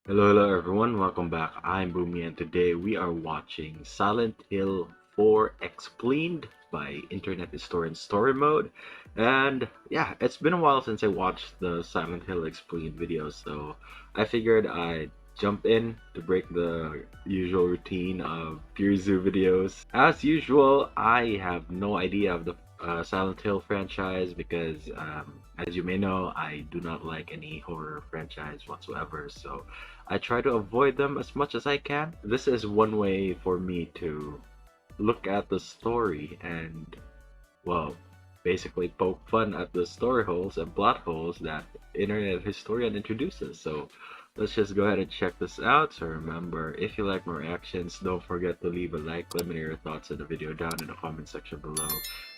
Hello everyone, welcome back. I'm Boomy and today we are watching Silent Hill 4 Expleened by internet historian Storymode. And yeah, it's been a while since I watched the Silent Hill Explained videos, so I figured I'd jump in to break the usual routine of Gear Zoo videos. As usual, I have no idea of the Silent Hill franchise because, as you may know, I do not like any horror franchise whatsoever, so I try to avoid them as much as I can. This is one way for me to look at the story and, well, basically poke fun at the story holes and plot holes that internet historian introduces. So let's just go ahead and check this out. So remember, if you like my reactions, don't forget to leave a like, let me know your thoughts on the video down in the comment section below,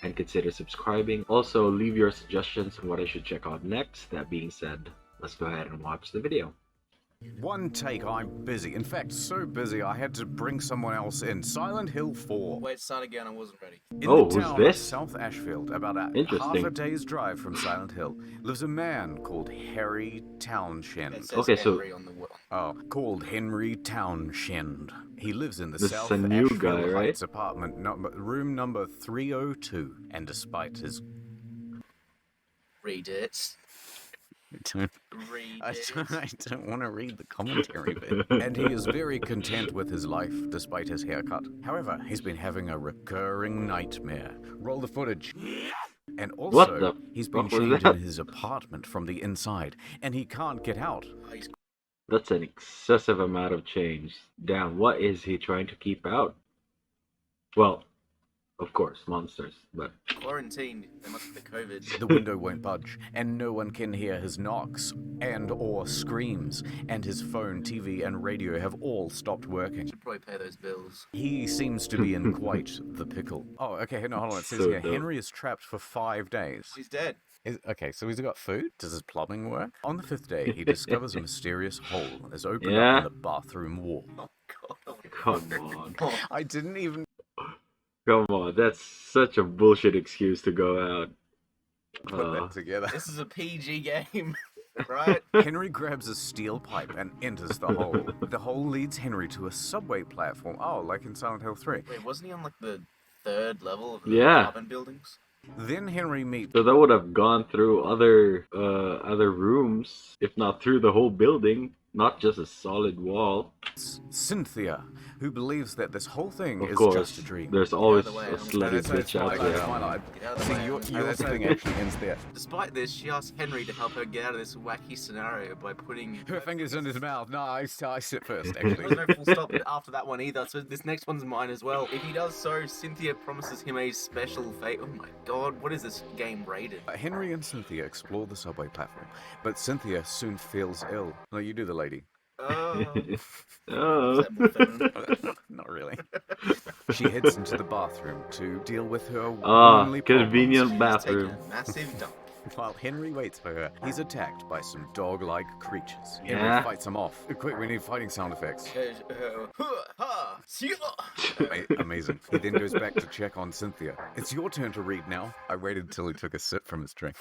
and consider subscribing. Also, leave your suggestions on what I should check out next. That being said, let's go ahead and watch the video. One take, I'm busy. In fact, so busy I had to bring someone else in. Silent Hill 4. Wait, start again, I wasn't ready. In Oh, the who's town of this? South Ashfield, about half Interesting. a day's drive from Silent Hill, lives a man called Harry It Townshend. says Okay, so- Henry on the Called Henry Townshend. He lives in the This is South a new Ashfield guy, right? Heights apartment, room number 302. And despite his... read it. I Read don't, it. I don't want to read the commentary bit. And he is very content with his life, despite his haircut. However, he's been having a recurring nightmare. Roll the footage. And What also, the he's been fuck was chained that? in his apartment from the inside, and he can't get out. Oh, he's That's an excessive amount of change. Damn, what is he trying to keep out? Well, of course, monsters, but quarantined. They must be COVID. The window won't budge, and no one can hear his knocks and or screams, and his phone, TV, and radio have all stopped working. Should probably pay those bills. He seems to be in quite the pickle. Oh, okay, no, hold on. It says So here, dope. Henry is trapped for 5 days. He's dead. Okay, so he's got food? Does his plumbing work? On the 5th day, he discovers a mysterious hole is opened Yeah. up in the bathroom wall. Oh god. come on. Oh, I didn't even... Come on, that's such a bullshit excuse to go out. put that together. this is a PG game, right? Henry grabs a steel pipe and enters the hole. The hole leads Henry to a subway platform. Oh, like in Silent Hill 3. Wait, wasn't he on like the 3rd level of the Yeah. apartment buildings? Then Henry meets So that would have gone through other rooms, if not through the whole building, not just a solid wall. Cynthia, who believes that this whole thing Of is course, just a dream. there's always the way, a I'm slutty That's bitch out fine, there. that's fine. Get out of the See, way. your thing actually ends there. Despite this, she asks Henry to help her get out of this wacky scenario by putting Her fingers in his mouth. No, I sit first, There's actually. no full stop after that one either, so this next one's mine as well. If he does so, Cynthia promises him a special fate. Oh my god, what is this game rated? Henry and Cynthia explore the subway platform, but Cynthia soon feels ill. No, you do the lady. Oh, Oh. is that more feminine? Not really. She heads into the bathroom to deal with her Ah, womanly problems. convenient She's bathroom. taking a massive dump. While Henry waits for her, he's attacked by some dog-like creatures. Yeah. Henry fights them off. Quick, we need fighting sound effects. Amazing. He then goes back to check on Cynthia. It's your turn to read now. I waited till he took a sip from his drink.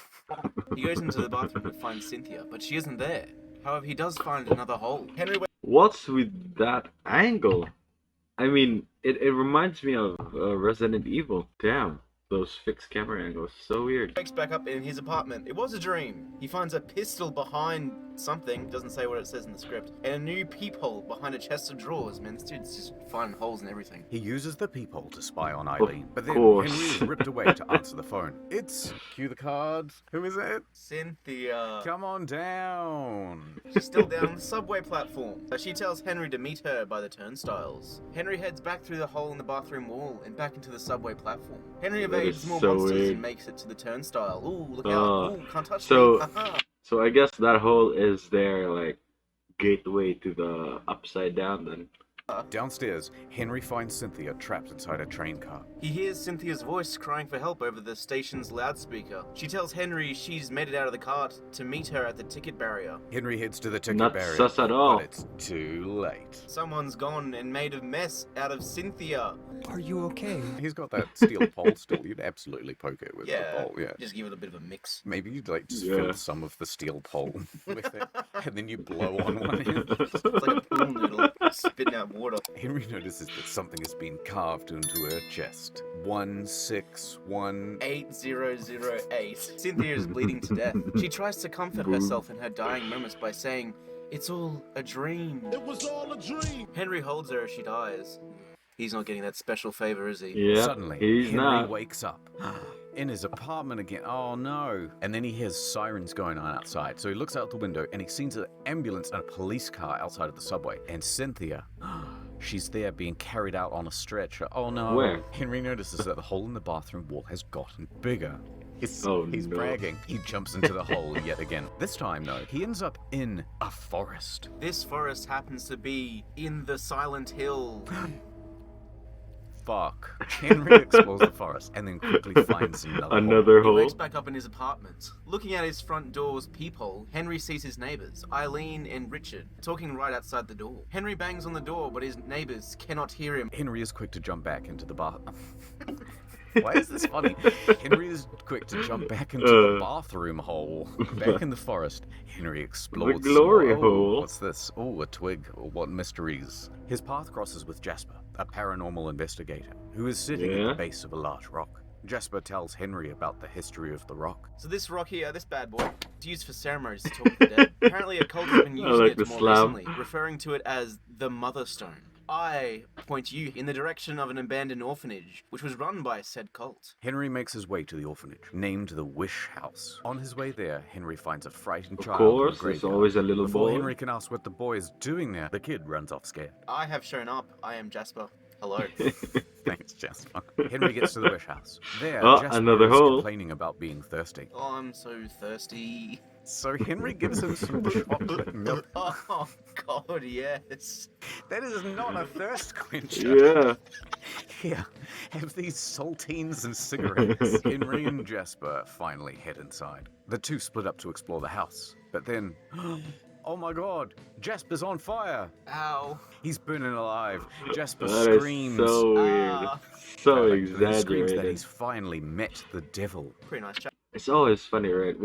He goes into the bathroom to find Cynthia, but she isn't there. However, he does find another hole. Henry What's with that angle? I mean, it reminds me of Resident Evil. Damn, those fixed camera angles, so weird. wakes back up in his apartment. It was a dream. He finds a pistol behind something, doesn't say what it says in the script, and a new peephole behind a chest of drawers. Man, this dude's just finding holes in everything. He uses the peephole to spy on Eileen, but then course. Henry is ripped away to answer the phone. It's... Cue the cards. Who is it? Cynthia. Come on down. She's still down on the subway platform. So she tells Henry to meet her by the turnstiles. Henry heads back through the hole in the bathroom wall and back into the subway platform. Henry evades is more so monsters weird. and makes it to the turnstile. Ooh, look out. Ooh, can't touch so- me. Haha. So I guess that hole is their like gateway to the upside down then. Downstairs, Henry finds Cynthia trapped inside a train car. He hears Cynthia's voice crying for help over the station's loudspeaker. She tells Henry she's made it out of the car to meet her at the ticket barrier. Henry heads to the ticket Not barrier, sus at all. but it's too late. Someone's gone and made a mess out of Cynthia. Are you okay? He's got that steel pole still. You'd absolutely poke it with the pole, yeah. Just give it a bit of a mix. Maybe you'd like just Yeah. fill some of the steel pole with it, and then you blow on one end. It's like a pool noodle spitting out water. Henry notices that something has been carved into her chest. 161. 8008. Cynthia is bleeding to death. She tries to comfort herself in her dying moments by saying, "It's all a dream." It was all a dream. Henry holds her as she dies. He's not getting that special favor, is he? Yeah, Suddenly, he's Henry not. wakes up in his apartment again. Oh no! And then he hears sirens going on outside. So he looks out the window and he sees an ambulance and a police car outside of the subway. And Cynthia, she's there being carried out on a stretcher. Oh no! Where? Henry notices that the hole in the bathroom wall has gotten bigger. He's Oh, no. bragging. He jumps into the hole yet again. This time, though, he ends up in a forest. This forest happens to be in the Silent Hill. Fuck. Henry explores the forest and then quickly finds Another He hole. wakes back up in his apartment. Looking at his front door's peephole, Henry sees his neighbors, Eileen and Richard, talking right outside the door. Henry bangs on the door, but his neighbors cannot hear him. Henry is quick to jump back into the bath. Why is this funny? Henry is quick to jump back into the bathroom hole. Back in the forest, Henry explores. The glory Oh, hole. What's this? Oh, a twig. What mysteries? His path crosses with Jasper, a paranormal investigator, who is sitting at Yeah. the base of a large rock. Jasper tells Henry about the history of the rock. So this rock here, this bad boy, is used for ceremonies to talk to the dead. Apparently a cult has been I using like it the more slam. recently, referring to it as the Mother Stone. I point you in the direction of an abandoned orphanage, which was run by said cult. Henry makes his way to the orphanage, named the Wish House. On his way there, Henry finds a frightened Of child in course, a there's graveyard. always a little Before boy. Henry can ask what the boy is doing there, the kid runs off scared. I have shown up. I am Jasper. Hello. Thanks, Jasper. Henry gets to the Wish House. There, Oh, Jasper another is hole. complaining about being thirsty. Oh, I'm so thirsty. So Henry gives him some chocolate milk. Oh, God, yes. That is not a thirst quencher. Yeah. Here, have these saltines and cigarettes. Henry and Jasper finally head inside. The two split up to explore the house. But then, oh my god, Jasper's on fire. Ow. He's burning alive. Jasper That screams. is so weird. Ah. So He screams that exaggerated. he's finally met the devil. Pretty nice chat. It's always funny, right?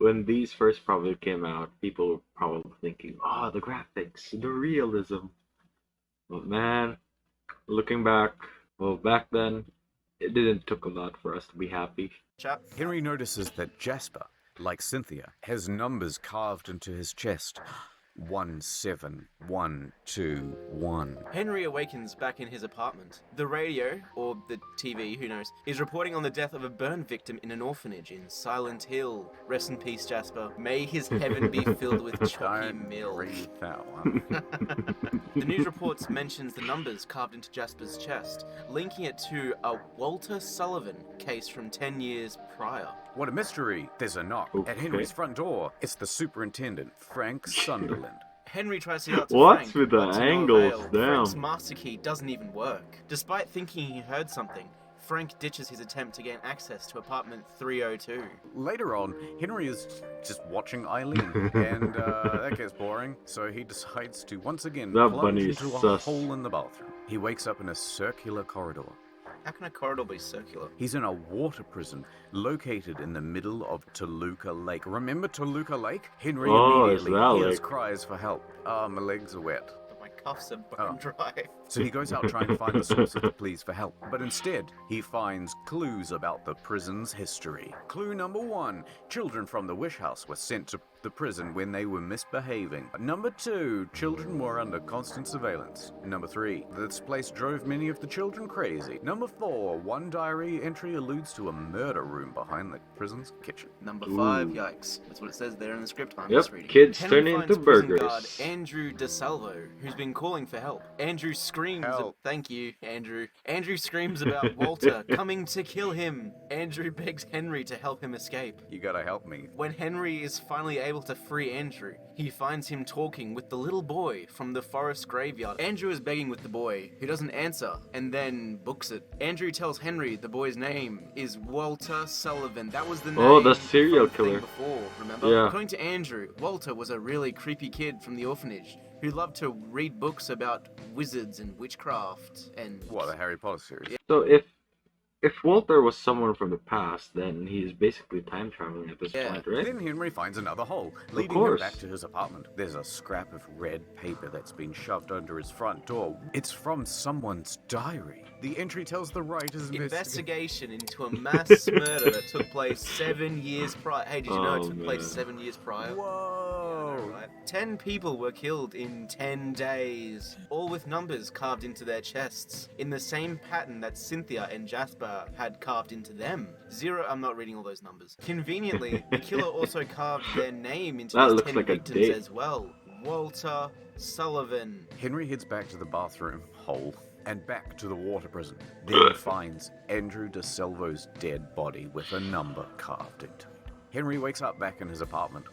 When these first probably came out, people were probably thinking, "Oh, the graphics, the realism." But man, looking back, well, back then, it didn't took a lot for us to be happy. Chat. Henry notices that Jasper, like Cynthia, has numbers carved into his chest. 17121. Henry awakens back in his apartment. The radio, or the TV, who knows, is reporting on the death of a burn victim in an orphanage in Silent Hill. Rest in peace, Jasper. May his heaven be filled with chalky Don't milk. read that one. The news reports mentions the numbers carved into Jasper's chest, linking it to a Walter Sullivan case from 10 years prior. What a mystery! There's a knock at Okay. Henry's front door. It's the superintendent, Frank Sunderland. Henry tries to yell out to What's Frank, with the but to no angles? avail. Damn. Frank's master key doesn't even work. Despite thinking he heard something, Frank ditches his attempt to gain access to apartment 302. Later on, Henry is just watching Eileen, and that gets boring, so he decides to once again That plunge bunny is into a sus. hole in the bathroom. He wakes up in a circular corridor. How can a corridor be circular? He's in a water prison located in the middle of Toluca Lake. Remember Toluca Lake? Henry Oh, it's immediately that hears lake. cries for help. Ah, my legs are wet. But my cuffs are Oh. bone dry. So he goes out trying to find the source of the pleas for help. But instead, he finds clues about the prison's history. Clue number 1. Children from the Wish House were sent to the prison when they were misbehaving. Number 2. Children were under constant surveillance. Number 3. This place drove many of the children crazy. Number 4. One diary entry alludes to a murder room behind the prison's kitchen. Number 5, Ooh. yikes. That's what it says there in the script I'm Yep, just reading. kids Henry turn finds into prison burgers. guard Andrew DeSalvo, who's been calling for help. Andrew screams. Help. Thank you, Andrew. Andrew screams about Walter coming to kill him. Andrew begs Henry to help him escape. You gotta help me. When Henry is finally able to free Andrew. He finds him talking with the little boy from the forest graveyard. Andrew is begging with the boy, who doesn't answer, and then books it. Andrew tells Henry the boy's name is Walter Sullivan. That was the name Oh, the serial from the thing killer. before, remember? Yeah. According to Andrew, Walter was a really creepy kid from the orphanage who loved to read books about wizards and witchcraft and... What, the Harry Potter series? So if Walter was someone from the past, then he's basically time traveling at this Yeah. point, right? Then Henry finds another hole, leading him course. back to his apartment. There's a scrap of red paper that's been shoved under his front door. It's from someone's diary. The entry tells the writer's Investigation into a mass murder that took place 7 years prior. Hey, did you know it Oh, took place man. 7 years prior? Whoa! Right. 10 people were killed in 10 days, all with numbers carved into their chests, in the same pattern that Cynthia and Jasper had carved into them. I'm not reading all those numbers. Conveniently, the killer also carved their name into That his looks 10 like a victims date. as well. Walter Sullivan. Henry heads back to the bathroom hole and back to the water prison. Then finds Andrew DeSilvo's dead body with a number carved into it. Henry wakes up back in his apartment.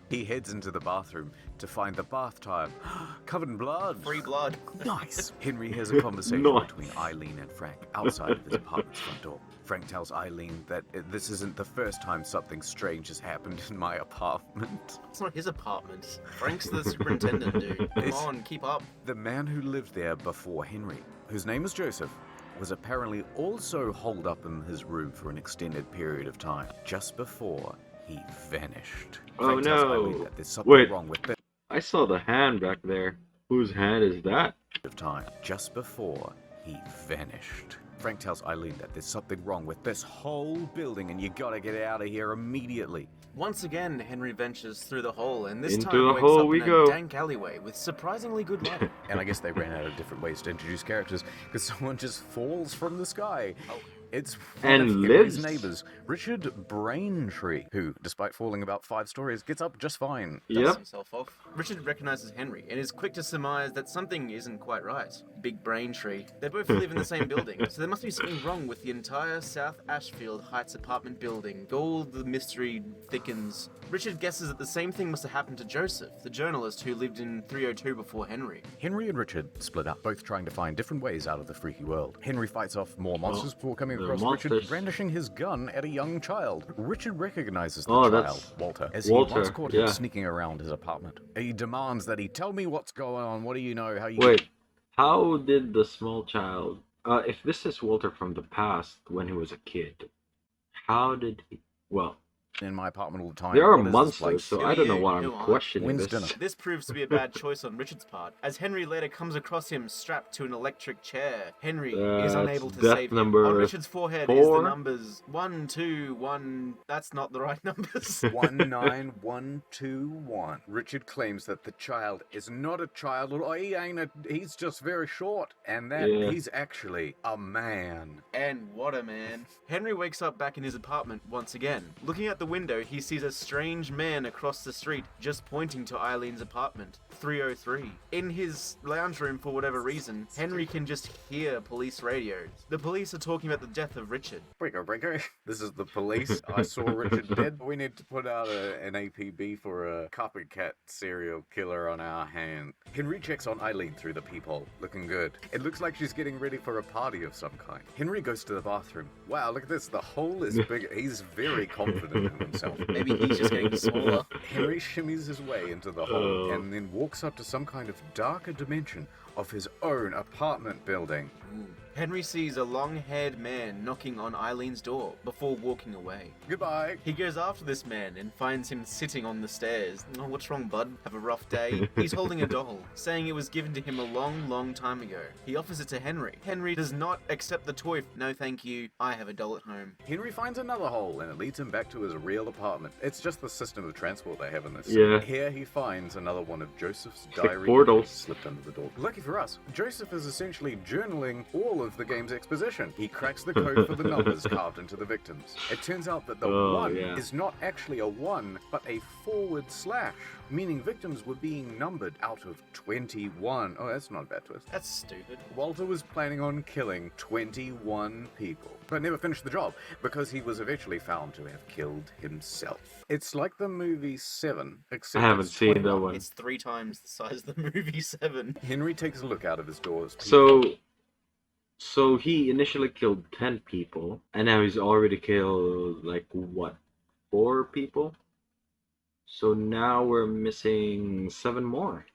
He heads into the bathroom to find the bathtub covered in blood. Free blood. Nice. Henry has a conversation Nice. between Eileen and Frank outside of his apartment's front door. Frank tells Eileen that this isn't the first time something strange has happened in my apartment. It's not his apartment. Frank's the superintendent, dude. Come on, keep up. The man who lived there before Henry, whose name is Joseph, was apparently also holed up in his room for an extended period of time, just before he vanished. Oh, Frank tells no. Eileen that there's something Wait. wrong with this I saw the hand back there. Whose hand is that? of time, just before he vanished. Frank tells Eileen that there's something wrong with this whole building and you gotta get out of here immediately. Once again, Henry ventures through the hole, and this Into time the wakes hole up we in go. a dank alleyway with surprisingly good lighting. And I guess they ran out of different ways to introduce characters because someone just falls from the sky. Oh. It's one And of Henry's lives. neighbors, Richard Braintree, who, despite falling about 5 stories, gets up just fine. Dusts Yep. himself off. Richard recognizes Henry and is quick to surmise that something isn't quite right. Big brain tree. They both live in the same building, so there must be something wrong with the entire South Ashfield Heights apartment building. All the mystery thickens. Richard guesses that the same thing must have happened to Joseph, the journalist who lived in 302 before Henry. Henry and Richard split up, both trying to find different ways out of the freaky world. Henry fights off more monsters before coming the across Richard monsters. brandishing his gun at a young child. Richard recognizes the Oh, child, that's Walter, as Walter, he once caught him yeah. sneaking around his apartment. He demands that he tell me what's going on. What do you know? How you... Wait, how did the small child... if this is Walter from the past, when he was a kid, how did he... Well, in my apartment all the time. there are What is this monsters, place? so Who I are don't know you? why Who I'm are- questioning When's this. dinner? This proves to be a bad choice on Richard's part, as Henry later comes across him strapped to an electric chair. Henry is That's unable to death save him. number On Richard's forehead is the 4. numbers 1, 2, 1. That's not the right numbers. 19121. Richard claims that the child is not a child. Or he's just very short. And that Yeah. he's actually a man. And what a man. Henry wakes up back in his apartment once again. Looking out the window, he sees a strange man across the street just pointing to Eileen's apartment, 303. In his lounge room, for whatever reason, Henry can just hear police radios. The police are talking about the death of Richard. Breaker, breaker. This is the police. I saw Richard dead. We need to put out an APB for a copycat serial killer on our hand. Henry checks on Eileen through the peephole, looking good. It looks like she's getting ready for a party of some kind. Henry goes to the bathroom. Wow, look at this. The hole is big. He's very confident in himself. Maybe he's just getting smaller. Henry shimmies his way into the hole and then walks up to some kind of darker dimension of his own apartment building. Henry sees a long-haired man knocking on Eileen's door before walking away. Goodbye. He goes after this man and finds him sitting on the stairs. Oh, what's wrong, bud? Have a rough day? He's holding a doll, saying it was given to him a long, long time ago. He offers it to Henry. Henry does not accept the toy. No, thank you. I have a doll at home. Henry finds another hole and it leads him back to his real apartment. It's just the system of transport they have in this. Yeah. Here he finds another one of Joseph's like diary portals. entries slipped under the door. Lucky for us, Joseph is essentially journaling all of the game's exposition. He cracks the code for the numbers carved into the victims. It turns out that the Oh, 1 yeah. is not actually a 1, but a /. meaning victims were being numbered out of 21. Oh, that's not a bad twist. That's stupid. Walter was planning on killing 21 people, but never finished the job because he was eventually found to have killed himself. It's like the movie 7, except I haven't it's seen that 21. one. It's 3 times the size of the movie 7. Henry takes a look out of his doors. So he initially killed 10 people, and now he's already killed, like, what, 4 people? So now we're missing 7 more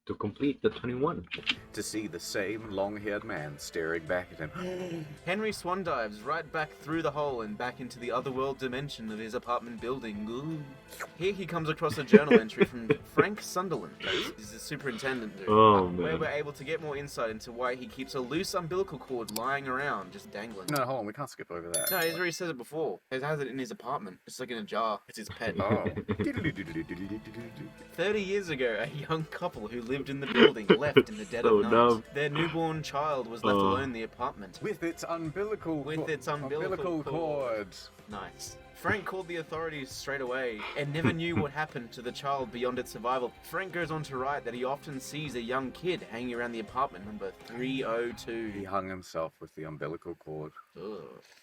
to complete the 21. To see the same long-haired man staring back at him. Henry swan dives right back through the hole and back into the otherworld dimension of his apartment building. Ooh. Here he comes across a journal entry from Frank Sunderland. He's the superintendent, dude. Oh, Where man. we're able to get more insight into why he keeps a loose umbilical cord lying around, just dangling. No, hold on, we can't skip over that. No, he's already said it before. He has it in his apartment. It's like in a jar. It's his pet. Oh. 30 years ago, a young couple who lived in the building left in the dead So of night. dumb. Their newborn child was left alone in the apartment. With its umbilical umbilical cord. Nice. Frank called the authorities straight away and never knew what happened to the child beyond its survival. Frank goes on to write that he often sees a young kid hanging around the apartment number 302. He hung himself with the umbilical cord. Ugh.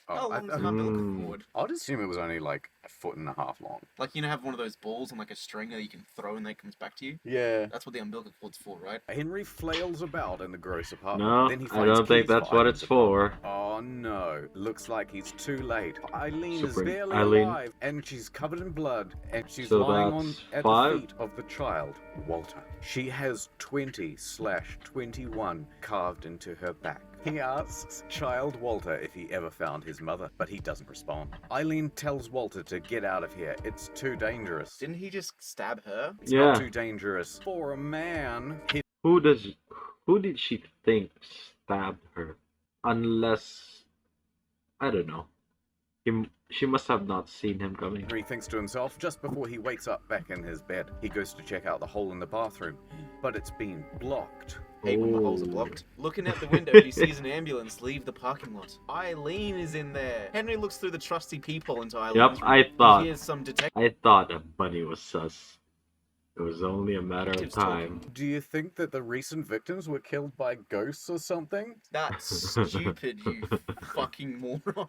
Oh, How long's an umbilical cord? I'd assume it was only like 1.5 feet long. Like, you know, have one of those balls on like a string that you can throw and then it comes back to you? Yeah. That's what the umbilical cord's for, right? Henry flails about in the gross apartment. No, Then he I finds don't think keys that's for what Eileen's it's for. Oh no, looks like he's too late. Eileen is Super barely Eileen. alive, and she's covered in blood, and she's So lying on that's at 5? the feet of the child, Walter. She has 20/21 carved into her back. He asks child Walter if he ever found his mother, but he doesn't respond. Eileen tells Walter to get out of here. It's too dangerous. Didn't he just stab her? It's Yeah. not too dangerous for a man. Who did she think stabbed her? Unless, I don't know. She must have not seen him coming. Henry thinks to himself just before he wakes up back in his bed. He goes to check out the hole in the bathroom, but it's been blocked. Hate when the holes are Oh. blocked. Looking out the window, he sees an ambulance leave the parking lot. Eileen is in there. Henry looks through the trusty peephole into Eileen's Yep, room. I thought. He hears some detective I thought a bunny was sus. It was only a matter of time. Do you think that the recent victims were killed by ghosts or something? That's stupid, you fucking moron.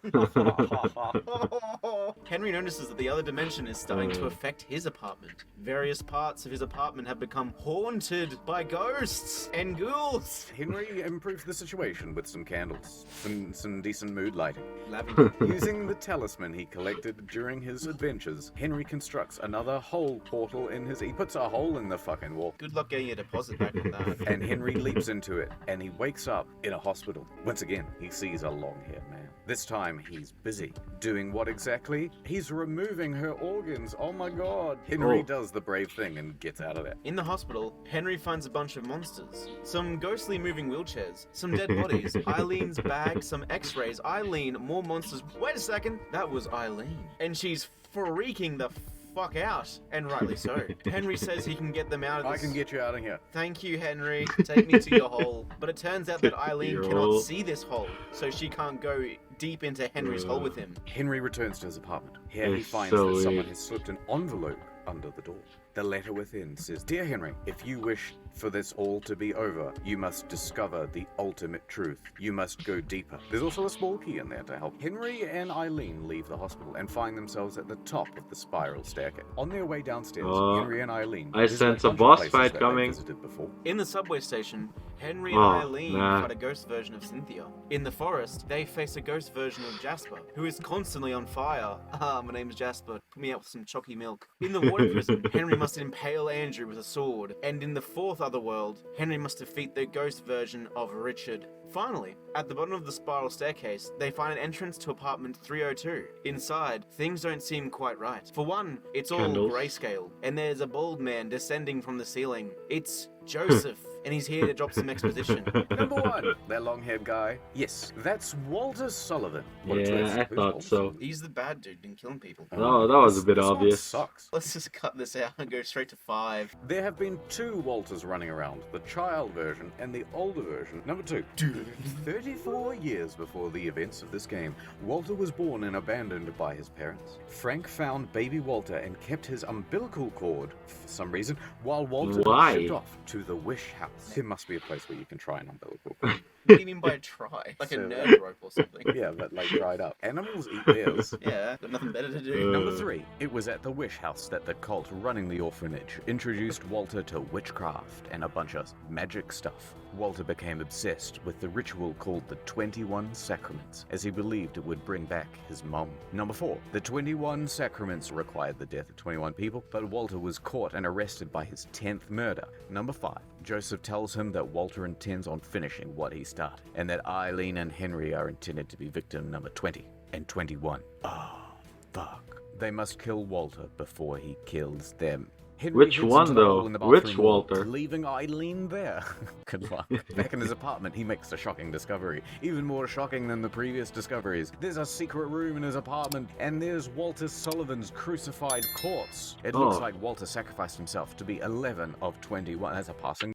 Henry notices that the other dimension is starting to affect his apartment. Various parts of his apartment have become haunted by ghosts and ghouls. Henry improves the situation with some candles, some decent mood lighting. Lavender. Using the talisman he collected during his adventures, Henry constructs another hole portal in his... He puts a hole in the fucking wall. Good luck getting a deposit back on that. And Henry leaps into it, and he wakes up in a hospital. Once again, he sees a long-haired man. This time, he's busy. Doing what exactly? He's removing her organs. Oh my god. Henry Oh. does the brave thing and gets out of there. In the hospital, Henry finds a bunch of monsters. Some ghostly moving wheelchairs, some dead bodies, Eileen's bag, some x-rays, Eileen, more monsters. Wait a second, that was Eileen. And she's freaking the fuck out, and rightly so. Henry says he can get them out of I this. can get you out of here. Thank you, Henry. Take me to your hole. But it turns out that Eileen Your cannot hole. see this hole, so she can't go deep into Henry's hole with him. Henry returns to his apartment. Here he It's finds so that someone weird. has slipped an envelope under the door. The letter within says, "Dear Henry, if you wish for this all to be over, you must discover the ultimate truth. You must go deeper." There's also a small key in there to help. Henry and Eileen leave the hospital and find themselves at the top of the spiral staircase. On their way downstairs, Henry and Eileen I visit sense a bunch of boss places fight that they coming. visited before. In the subway station, Henry and Oh, Eileen nah. fight a ghost version of Cynthia. In the forest, they face a ghost version of Jasper, who is constantly on fire. Ah, my name's Jasper. Put me out with some chalky milk. In the water prison, Henry must impale Andrew with a sword. And in the fourth otherworld, Henry must defeat the ghost version of Richard. Finally, at the bottom of the spiral staircase, they find an entrance to apartment 302. Inside, things don't seem quite right. For one, it's all Candles. grayscale, and there's a bald man descending from the ceiling. It's Joseph. and he's here to drop some exposition. Number 1, that long-haired guy. Yes, that's Walter Sullivan. What a Yeah, twist. I Who's thought Walter so. Sullivan? He's the bad dude been killing people. Oh, that was a bit this one obvious. Sucks. Let's just cut this out and go straight to 5. There have been 2 Walters running around, the child version and the older version. Number 2. Dude. 34 years before the events of this game, Walter was born and abandoned by his parents. Frank found baby Walter and kept his umbilical cord, for some reason, while Walter Why? was shipped off to the Wish House. There must be a place where you can try an umbilical cord. What do you mean by try? Like a So- nerd rope or something? Yeah, but like dried up. Animals eat theirs. Yeah, got nothing better to do. Number 3. It was at the Wish House that the cult running the orphanage introduced Walter to witchcraft and a bunch of magic stuff. Walter became obsessed with the ritual called the 21 Sacraments, as he believed it would bring back his mum. Number 4. The 21 Sacraments required the death of 21 people, but Walter was caught and arrested by his 10th murder. Number 5. Joseph tells him that Walter intends on finishing what he started, and that Eileen and Henry are intended to be victim number 20 and 21. Ah, fuck. They must kill Walter before he kills them. Henry Which heads one, into the hole though? in the Which bathroom wall, Walter? leaving Eileen there. Good luck. Back in his apartment, he makes a shocking discovery. Even more shocking than the previous discoveries. There's a secret room in his apartment, and there's Walter Sullivan's crucified corpse. It looks Oh. like Walter sacrificed himself to be 11 of 21. That's a passing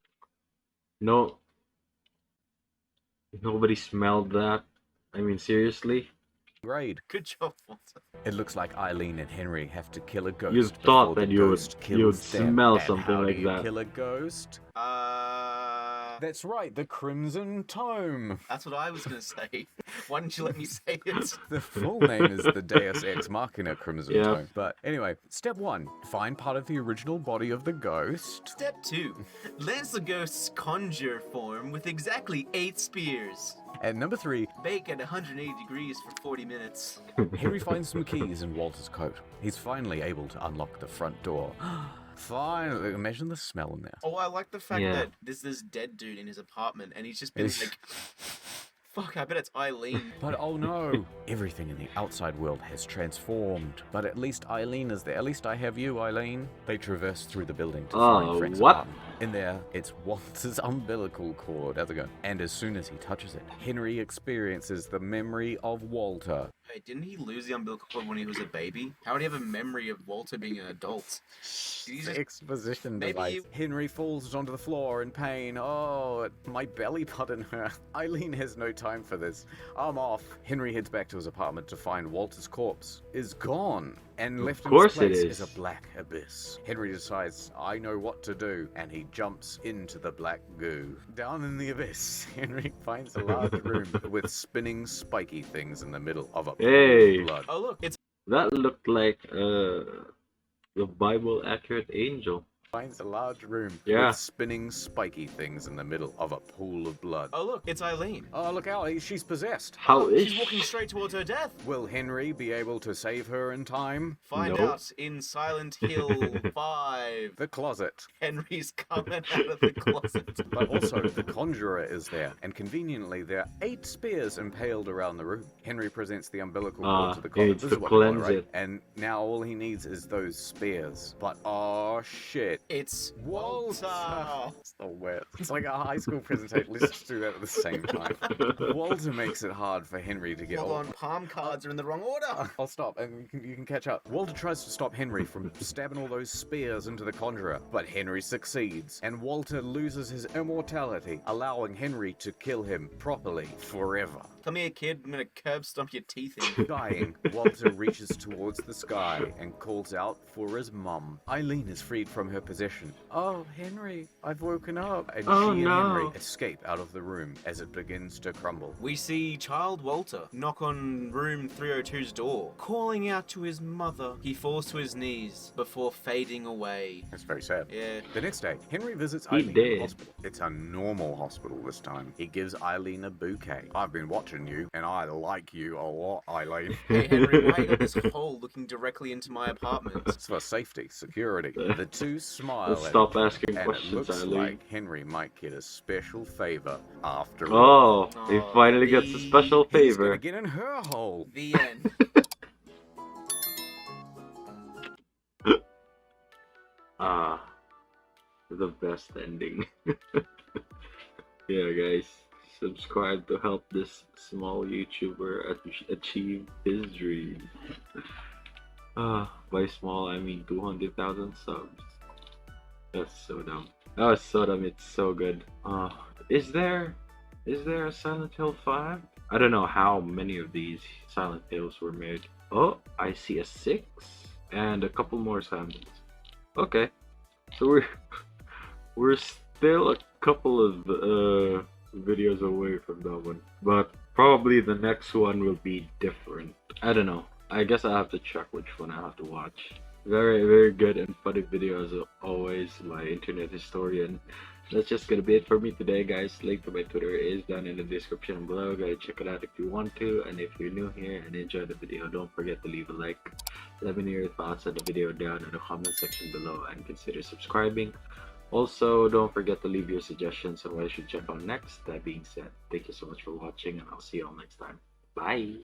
No. Nobody smelled that. I mean, seriously? grade. Good job, Walter. It looks like Eileen and Henry have to kill a ghost. You thought before the that you would- ghost you would kills them. smell And something how do like you that. Kill a ghost? That's right, the Crimson Tome. That's what I was going to say. Why didn't you let me say it? The full name is the Deus Ex Machina Crimson Yeah. Tome. But anyway, step 1, find part of the original body of the ghost. Step 2. Lance the ghost's conjure form with exactly 8 spears. And number 3, Bake at 180 degrees for 40 minutes. Henry finds some keys in Walter's coat. He's finally able to unlock the front door. Finally, imagine the smell in there. Oh, I like the fact Yeah. that there's this dead dude in his apartment and he's just been It's- like, fuck, I bet it's Eileen. But oh no, everything in the outside world has transformed. But at least Eileen is there. At least I have you, Eileen. They traverse through the building to find Frank's what? apartment. In there, it's Walter's umbilical cord. How's it going? And as soon as he touches it, Henry experiences the memory of Walter. Wait, didn't he lose the umbilical cord when he was a baby? How would he have a memory of Walter being an adult? Did he just- Exposition maybe device. you- Henry falls onto the floor in pain. Oh, my belly button hurt. Eileen has no time for this. I'm off. Henry heads back to his apartment to find Walter's corpse is gone. And left in course its it place is. is a black abyss. Henry decides, I know what to do, and he jumps into the black goo. Down in the abyss, Henry finds a large room with spinning spiky things in the middle of a pool Hey. of blood. Oh, look, it's That looked like the Bible accurate angel. Finds a large room Yeah. with spinning spiky things in the middle of a pool of blood. Eileen. Oh, look out, she's possessed. How is She's walking she? straight towards her death. Will Henry be able to save her in time? Find Nope. out in Silent Hill 5. The closet. Henry's coming out of the closet. But also, the conjurer is there, and conveniently, there are 8 spears impaled around the room. Henry presents the umbilical cord to the he closet. needs This to is what you want, cleanse right? it. And now all he needs is those spears. But oh shit. It's Walter! Walter. It's the worst. It's like a high school presentation. Let's just do that at the same time. Walter makes it hard for Henry to get Hold all- on, palm cards are in the wrong order. I'll stop, and you can catch up. Walter tries to stop Henry from stabbing all those spears into the conjurer, but Henry succeeds, and Walter loses his immortality, allowing Henry to kill him properly forever. Come here, kid. I'm gonna curb stomp your teeth in. Dying, Walter reaches towards the sky and calls out for his mum. Eileen is freed from her possession. Oh, Henry, I've woken up. And Oh, she and no. Henry escape out of the room as it begins to crumble. We see child Walter knock on room 302's door, calling out to his mother. He falls to his knees before fading away. It's very sad. Yeah. The next day, Henry visits He Eileen in did. the hospital. It's a normal hospital this time. He gives Eileen a bouquet. I've been watching you, and I like you a lot, Eileen. Hey Henry, why you got this hole looking directly into my apartment? It's for safety, security. The two smile Let's at stop each other, asking and it questions, looks Eileen. like Henry might get a special favor after all. Oh, he finally gets a special He's gonna favor. get in her hole. The end. the best ending. Yeah, guys, subscribe to help this small YouTuber achieve his dream. By small I mean 200,000 subs. That's so dumb. Oh, it's so dumb. It's so good. Is there a Silent Hill 5? I don't know how many of these Silent Hills were made. Oh, I see a 6 and a couple more samples. Okay, so we're still a couple of videos away from that one, but probably the next one will be different. I don't know. I guess I have to check which one I have to watch. Very, very good and funny video as always, my internet historian. That's just gonna be it for me today, guys. Link to my Twitter is down in the description below. Go check it out if you want to, and if you're new here and enjoyed the video, don't forget to leave a like. Let me know your thoughts on the video down in the comment section below, and consider subscribing. Also, don't forget to leave your suggestions on what I should check on next. That being said, thank you so much for watching, and I'll see you all next time. Bye!